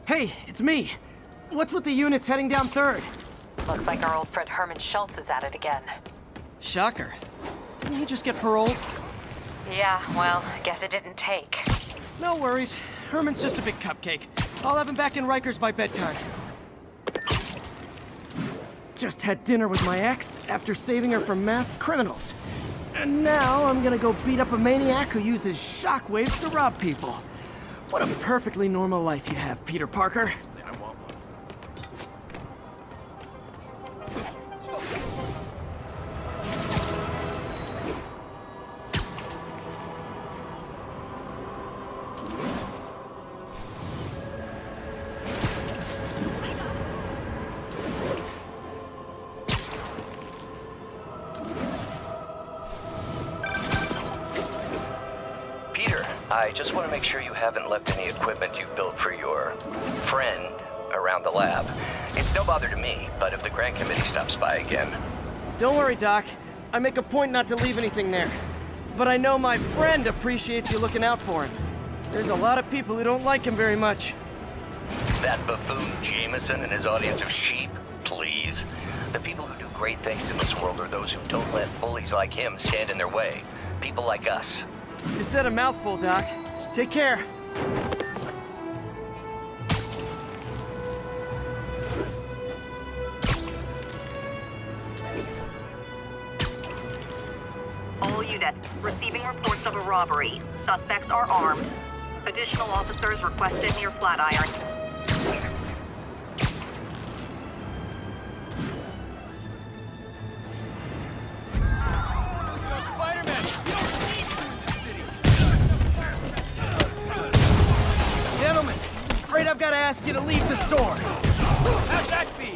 Hey, it's me. What's with the units heading down 3rd? Looks like our old friend Herman Schultz is at it again. Shocker. Didn't he just get paroled? Yeah, well, I guess it didn't take. No worries. Herman's just a big cupcake. I'll have him back in Rikers by bedtime. Just had dinner with my ex after saving her from masked criminals. And now I'm gonna go beat up a maniac who uses shockwaves to rob people. What a perfectly normal life you have, Peter Parker. I just want to make sure you haven't left any equipment you built for your friend around the lab. It's no bother to me, but if the grant committee stops by again... Don't worry, Doc. I make a point not to leave anything there. But I know my friend appreciates you looking out for him. There's a lot of people who don't like him very much. That buffoon Jameson and his audience of sheep? Please. The people who do great things in this world are those who don't let bullies like him stand in their way. People like us. You said a mouthful, Doc. Take care. All units receiving reports of a robbery. Suspects are armed. Additional officers requested near Flatiron. I've got to ask you to leave the store. How'd that be?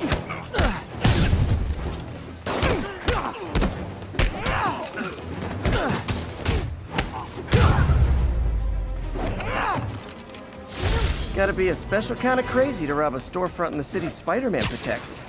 Gotta be a special kind of crazy to rob a storefront in the city Spider-Man protects.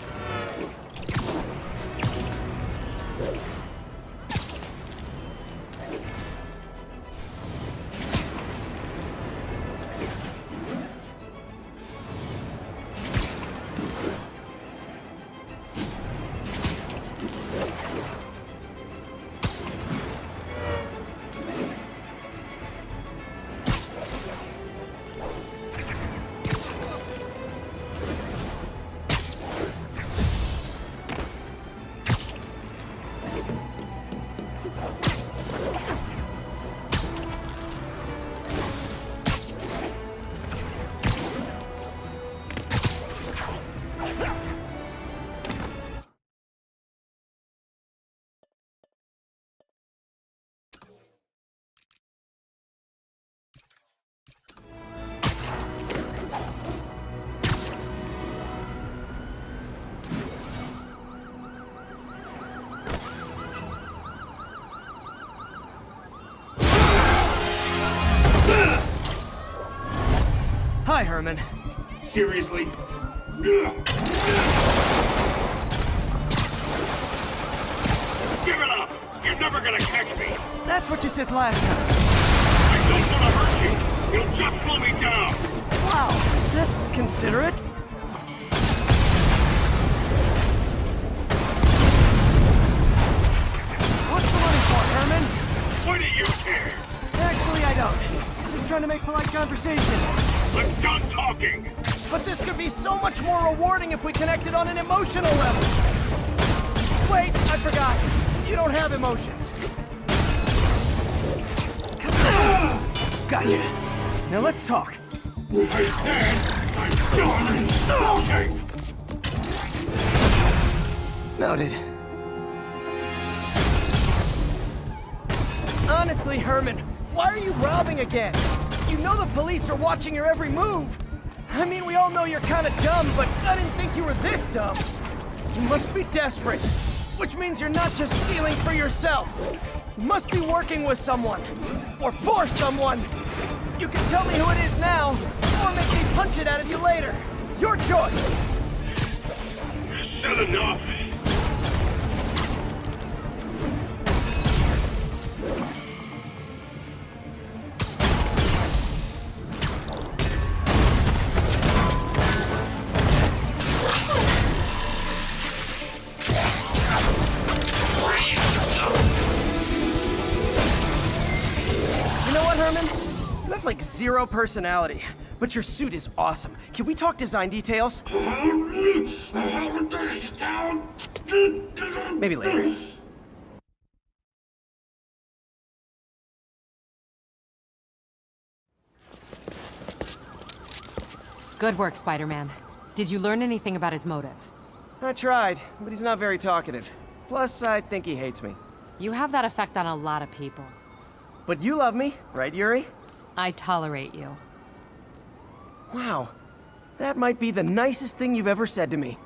Hi, Herman. Seriously? Give it up! You're never gonna catch me! That's what you said last time. I don't want to hurt you! You'll just slow me down! Wow, that's considerate. What's the money for, Herman? Why do you care? Actually, I don't. Just trying to make polite conversation. I'm done talking! But this could be so much more rewarding if we connected on an emotional level. Wait, I forgot. You don't have emotions. Gotcha. Now let's talk. I said I'm done talking! Noted. Honestly, Herman, why are you robbing again? You know the police are watching your every move. I mean, we all know you're kind of dumb, but I didn't think you were this dumb. You must be desperate, which means you're not just stealing for yourself. You must be working with someone, or for someone. You can tell me who it is now, or make me punch it out of you later. Your choice. Said enough! You know what, Herman? You have like zero personality, but your suit is awesome. Can we talk design details? Maybe later. Good work, Spider-Man. Did you learn anything about his motive? I tried, but he's not very talkative. Plus, I think he hates me. You have that effect on a lot of people. But you love me, right, Yuri? I tolerate you. Wow. That might be the nicest thing you've ever said to me.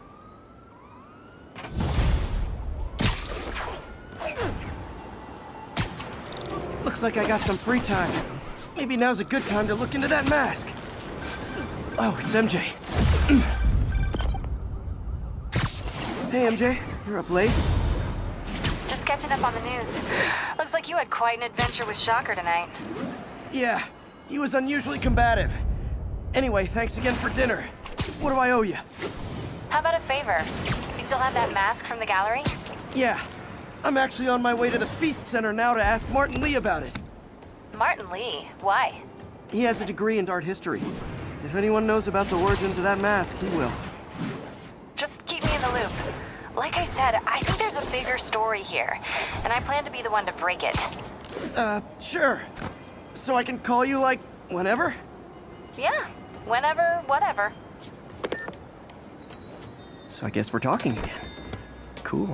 Looks like I got some free time. Maybe now's a good time to look into that mask. Oh, it's MJ. Hey, MJ. You're up late? Just catching up on the news. Looks like you had quite an adventure with Shocker tonight. Yeah, he was unusually combative. Anyway, thanks again for dinner. What do I owe you? How about a favor? You still have that mask from the gallery? Yeah, I'm actually on my way to the Feast Center now to ask Martin Lee about it. Martin Lee? Why? He has a degree in art history. If anyone knows about the origins of that mask, he will. Just keep me in the loop. Like I said, I think there's a bigger story here, and I plan to be the one to break it. Sure. So I can call you, like, whenever? Yeah, whenever, whatever. So I guess we're talking again. Cool.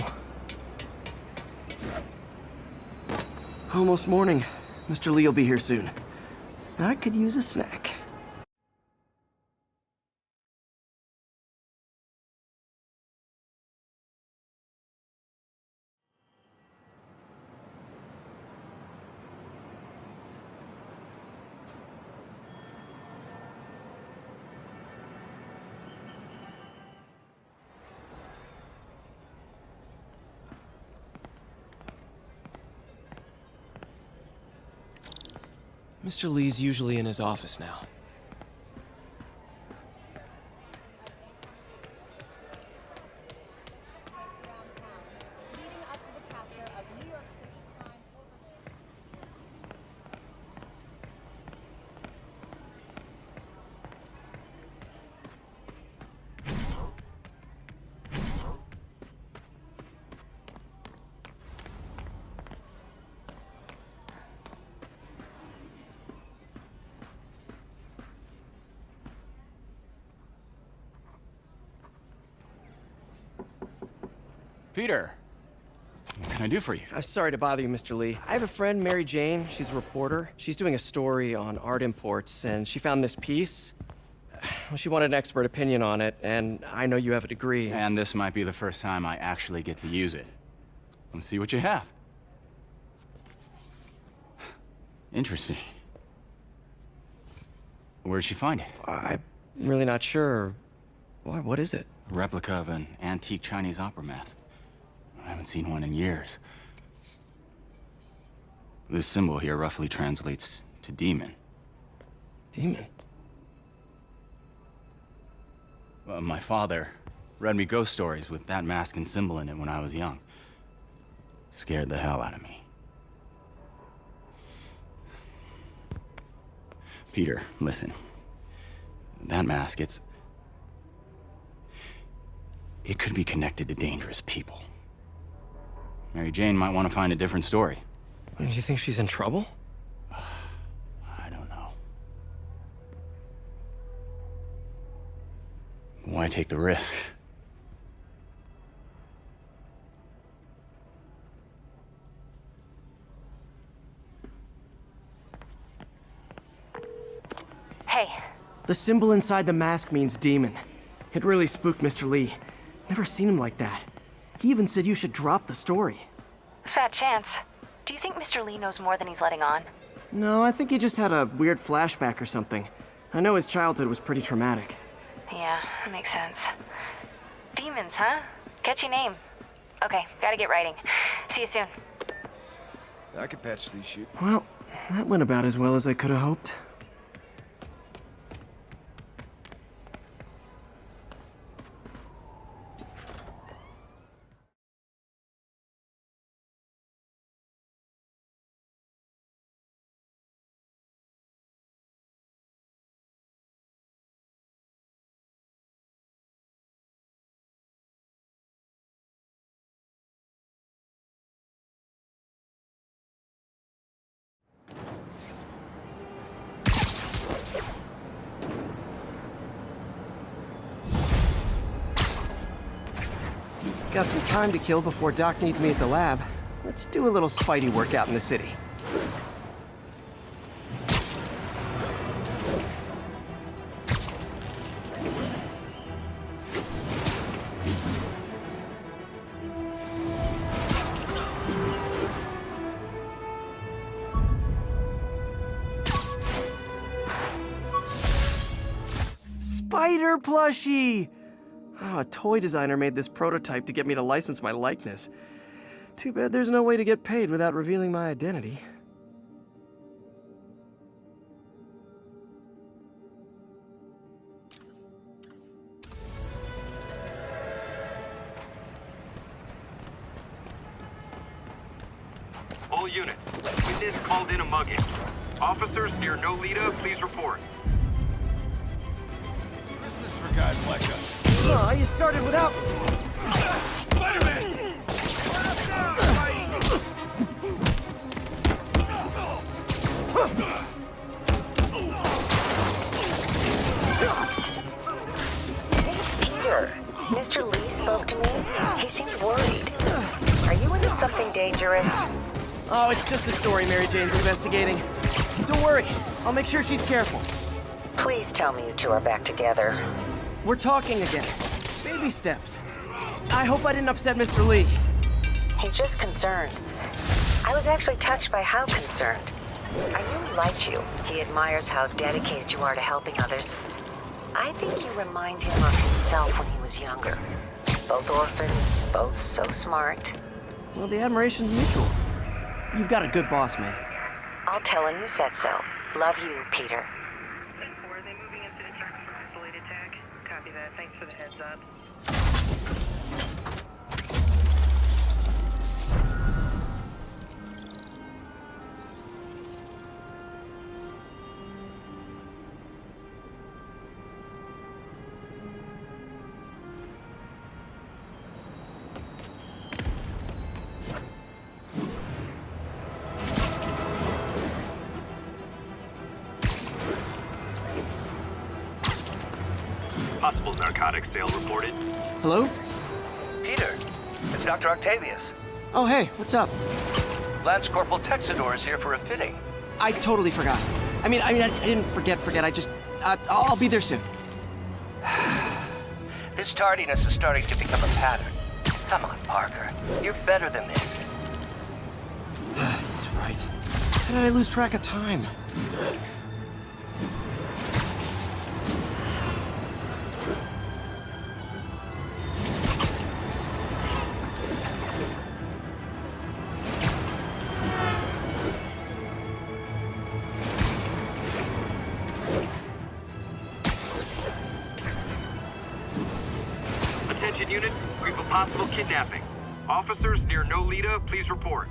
Almost morning. Mr. Lee will be here soon. I could use a snack. Mr. Lee's usually in his office now. Peter, what can I do for you? I'm sorry to bother you, Mr. Lee. I have a friend, Mary Jane. She's a reporter. She's doing a story on art imports, and she found this piece. Well, she wanted an expert opinion on it, and I know you have a degree. And this might be the first time I actually get to use it. Let's see what you have. Interesting. Where'd she find it? I'm really not sure. Why, what is it? A replica of an antique Chinese opera mask. I haven't seen one in years. This symbol here roughly translates to demon. Demon? My father read me ghost stories with that mask and symbol in it when I was young. Scared the hell out of me. Peter, listen. That mask, it could be connected to dangerous people. Mary Jane might want to find a different story. Do you think she's in trouble? I don't know. Why take the risk? Hey, The symbol inside the mask means demon. It really spooked Mr. Lee. Never seen him like that. He even said you should drop the story. fat chance. Do you think Mr. Lee knows more than he's letting on? No, I think he just had a weird flashback or something. I know his childhood was pretty traumatic. Yeah, that makes sense. Demons, huh? Catchy name. Okay, gotta get writing. See you soon. I could patch these shoes. Well, that went about as well as I could have hoped. got some time to kill before Doc needs me at the lab. Let's do a little Spidey workout in the city. Spider plushie! Oh, a toy designer made this prototype to get me to license my likeness. Too bad there's no way to get paid without revealing my identity. All units, witness called in a mugging. Officers near Nolita, please report. Business for guys like us. Oh, you started without... Spider-Man! Peter, Mr. Lee spoke to me. He seemed worried. Are you into something dangerous? Oh, it's just a story Mary Jane's investigating. Don't worry, I'll make sure she's careful. Please tell me you two are back together. We're talking again. Baby steps. I hope I didn't upset Mr. Lee. He's just concerned. I was actually touched by how concerned. I knew he liked you. He admires how dedicated you are to helping others. I think you remind him of himself when he was younger. Both orphans, both so smart. Well, the admiration's mutual. You've got a good boss, man. I'll tell him you said so. Love you, Peter. Were they moving into the tracks for isolated tag? Copy that. Thanks for the heads up. Possible narcotics sale reported. Hello? Peter, it's Dr. Octavius. Oh, hey, what's up? Lance Corporal Texador is here for a fitting. I totally forgot. I didn't forget. I just... I'll be there soon. His tardiness is starting to become a pattern. Come on, Parker. You're better than this. He's right. How did I lose track of time? Attention unit, we have a possible kidnapping. Officers near Nolita, please report.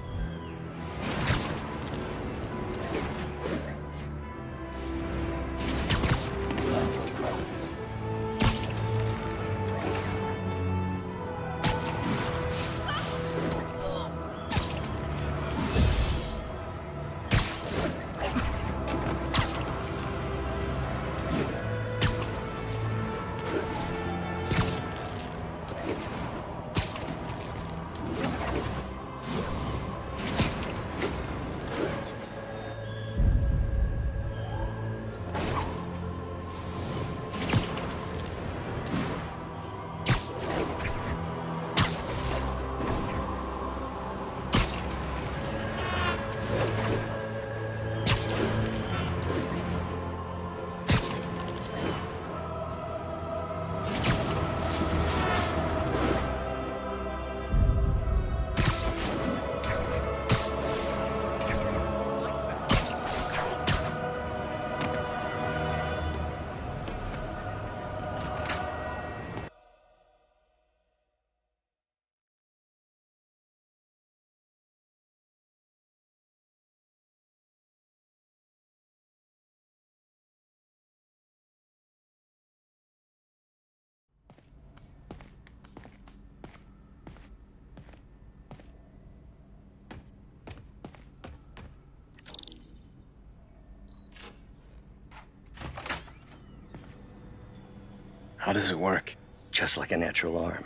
How does it work? Just like a natural arm.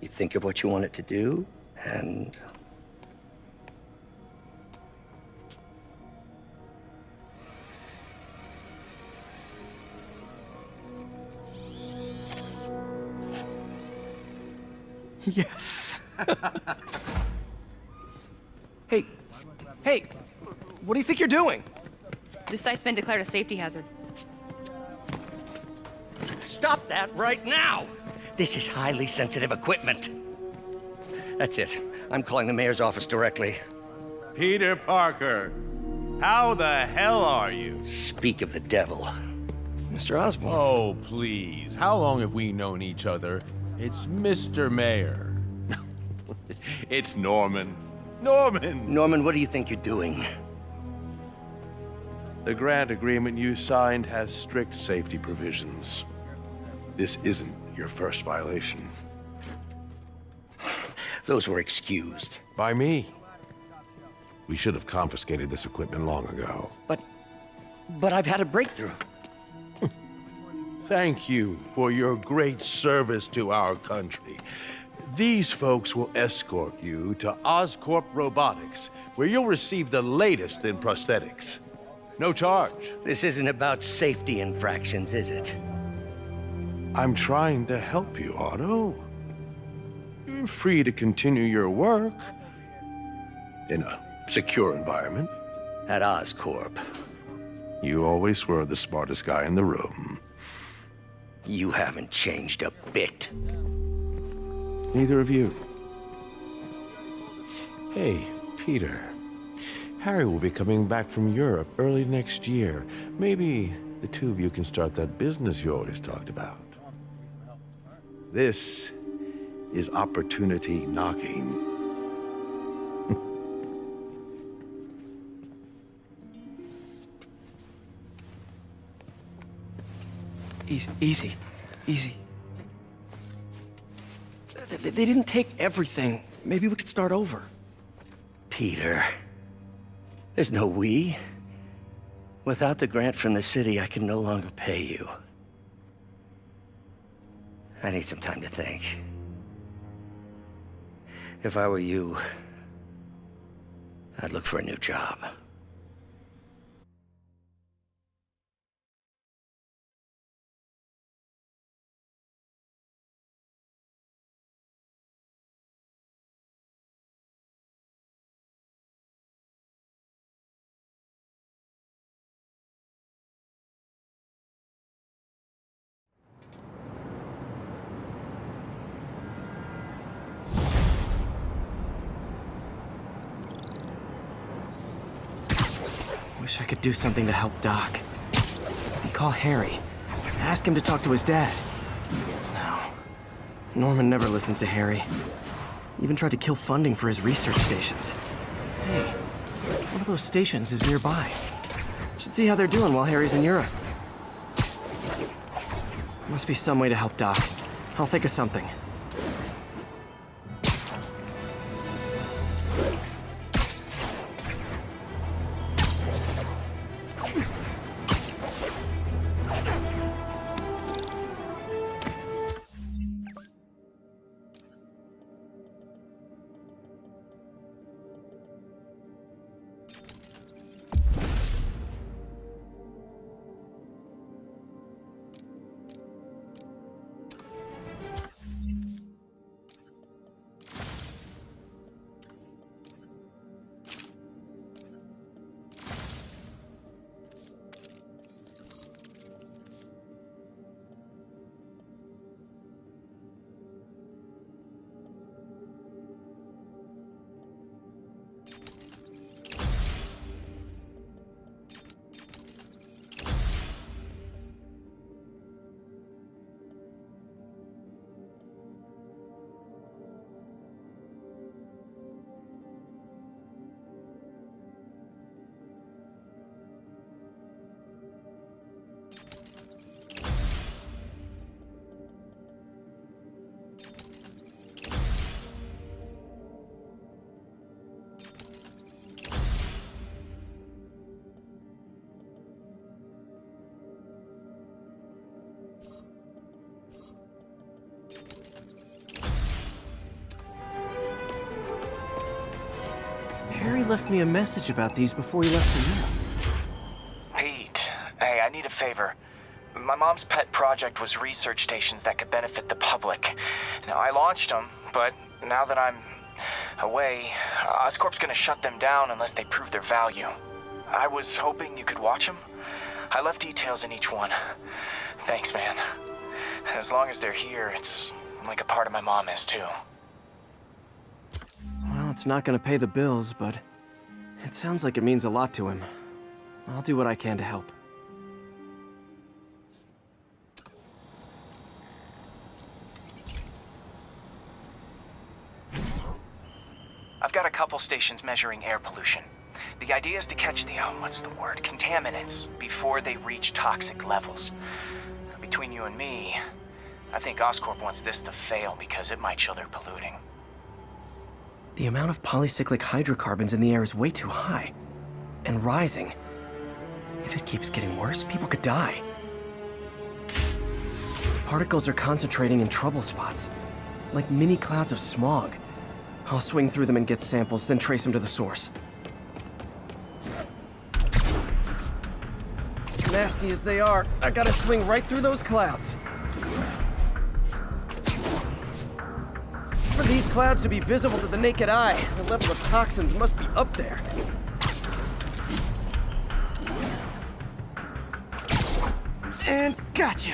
You think of what you want it to do, and... Yes. Hey, hey, what do you think you're doing? This site's been declared a safety hazard. Stop that right now! This is highly sensitive equipment. That's it. I'm calling the mayor's office directly. Peter Parker, how the hell are you? Speak of the devil. Mr. Osborn. Oh, please. How long have we known each other? It's Mr. Mayor. It's Norman. Norman! Norman, what do you think you're doing? The grant agreement you signed has strict safety provisions. This isn't your first violation. Those were excused. By me. We should have confiscated this equipment long ago. But I've had a breakthrough. Thank you for your great service to our country. These folks will escort you to Oscorp Robotics, where you'll receive the latest in prosthetics. No charge. This isn't about safety infractions, is it? I'm trying to help you, Otto. You're free to continue your work in a secure environment. At Oscorp. You always were the smartest guy in the room. You haven't changed a bit. Neither of you. Hey, Peter. Harry will be coming back from Europe early next year. Maybe the two of you can start that business you always talked about. This is opportunity knocking. Easy. They didn't take everything. Maybe we could start over. Peter. There's no we. Without the grant from the city, I can no longer pay you. I need some time to think. If I were you, I'd look for a new job. Wish I could do something to help Doc. Maybe call Harry. Ask him to talk to his dad. No. Norman never listens to Harry. Even tried to kill funding for his research stations. Hey, one of those stations is nearby. Should see how they're doing while Harry's in Europe. Must be some way to help Doc. I'll think of something. you left me a message about these before you left for you. Pete, hey, I need a favor. My mom's pet project was research stations that could benefit the public. Now, I launched them, but now that I'm away, Oscorp's gonna shut them down unless they prove their value. I was hoping you could watch them. I left details in each one. Thanks, man. As long as they're here, it's like a part of my mom is, too. Well, it's not gonna pay the bills, but it sounds like it means a lot to him. I'll do what I can to help. I've got a couple stations measuring air pollution. The idea is to catch the, contaminants before they reach toxic levels. Between you and me, I think Oscorp wants this to fail because it might show they're polluting. The amount of polycyclic hydrocarbons in the air is way too high. And rising. If it keeps getting worse, people could die. The particles are concentrating in trouble spots, like mini clouds of smog. I'll swing through them and get samples, then trace them to the source. Nasty as they are, I gotta swing right through those clouds. For these clouds to be visible to the naked eye, the level of toxins must be up there. And gotcha!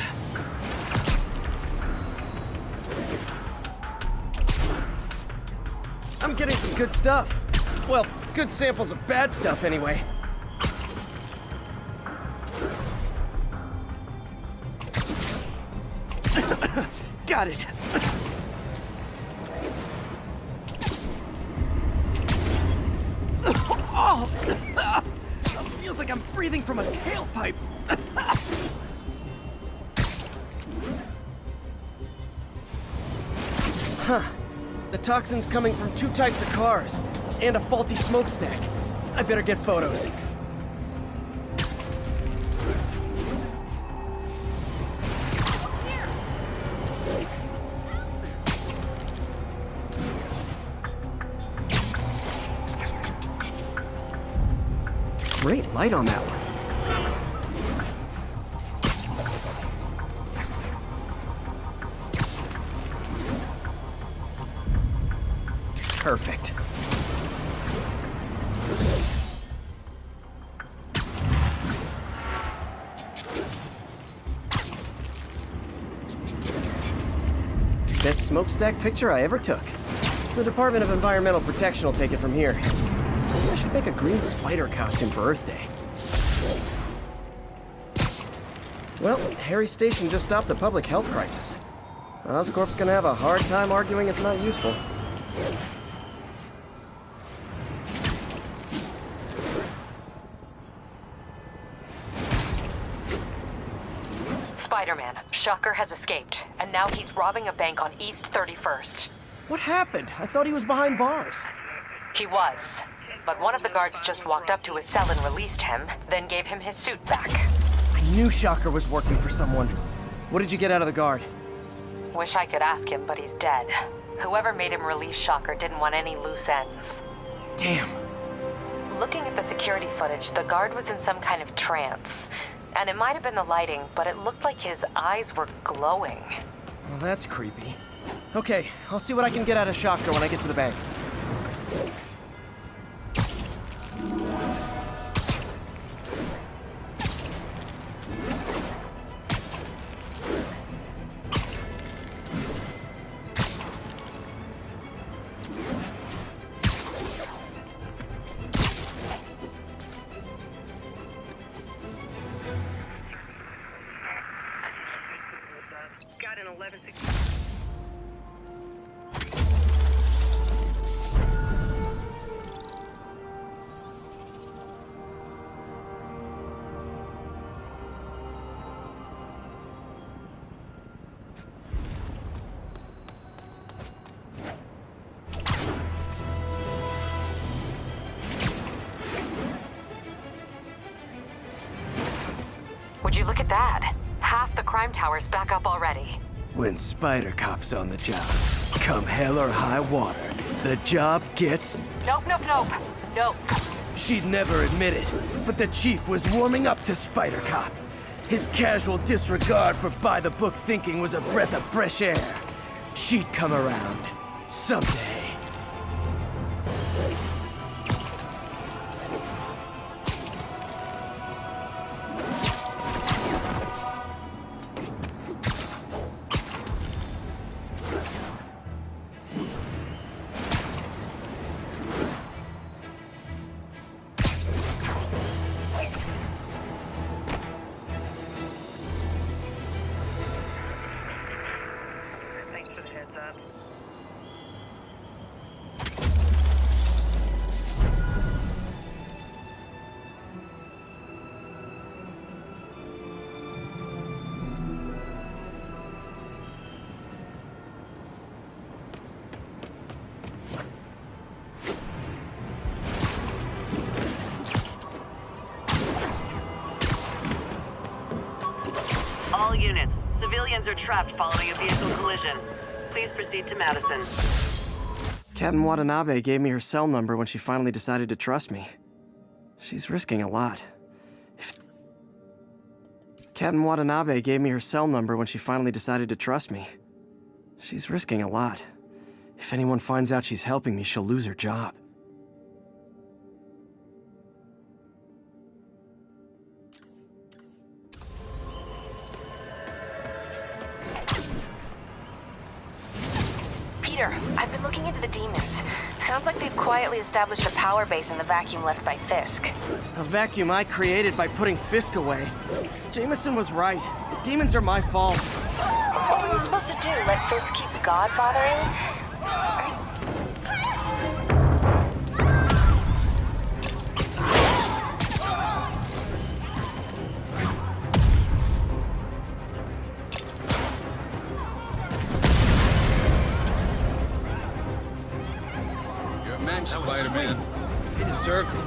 I'm getting some good stuff. Well, good samples of bad stuff anyway. Got it. Oh! Feels like I'm breathing from a tailpipe. Huh. The toxin's coming from two types of cars, and a faulty smokestack. I better get photos. Great light on that one. Perfect. Best smokestack picture I ever took. The Department of Environmental Protection will take it from here. Maybe I should make a green spider costume for Earth Day. Well, Harry's station just stopped a public health crisis. Oscorp's gonna have a hard time arguing it's not useful. Spider-Man, Shocker has escaped, and now he's robbing a bank on East 31st. What happened? I thought he was behind bars. He was, but one of the guards just walked up to his cell and released him, then gave him his suit back. I knew Shocker was working for someone. What did you get out of the guard? Wish I could ask him, but he's dead. Whoever made him release Shocker didn't want any loose ends. Damn. Looking at the security footage, the guard was in some kind of trance. And it might have been the lighting, but it looked like his eyes were glowing. Well, that's creepy. Okay, I'll see what I can get out of Shocker when I get to the bank. Got an 11-6. Would you look at that? Half the crime tower's back up already. When Spider Cop's on the job, come hell or high water, the job gets... Nope. No. She'd never admit it, but the chief was warming up to Spider Cop. His casual disregard for by-the-book thinking was a breath of fresh air. She'd come around. Someday. Thanks for the heads up. All units, civilians are trapped following a vehicle collision. Please proceed to Madison. Captain Watanabe gave me her cell number when she finally decided to trust me. She's risking a lot. Captain Watanabe gave me her cell number when she finally decided to trust me. She's risking a lot. If anyone finds out she's helping me, she'll lose her job. Peter, I've been looking into the demons. Sounds like they've quietly established a power base in the vacuum left by Fisk. A vacuum I created by putting Fisk away. Jameson was right. The demons are my fault. What were you supposed to do? Let Fisk keep godfathering? You're a mensch, Spider-Man. You deserved it.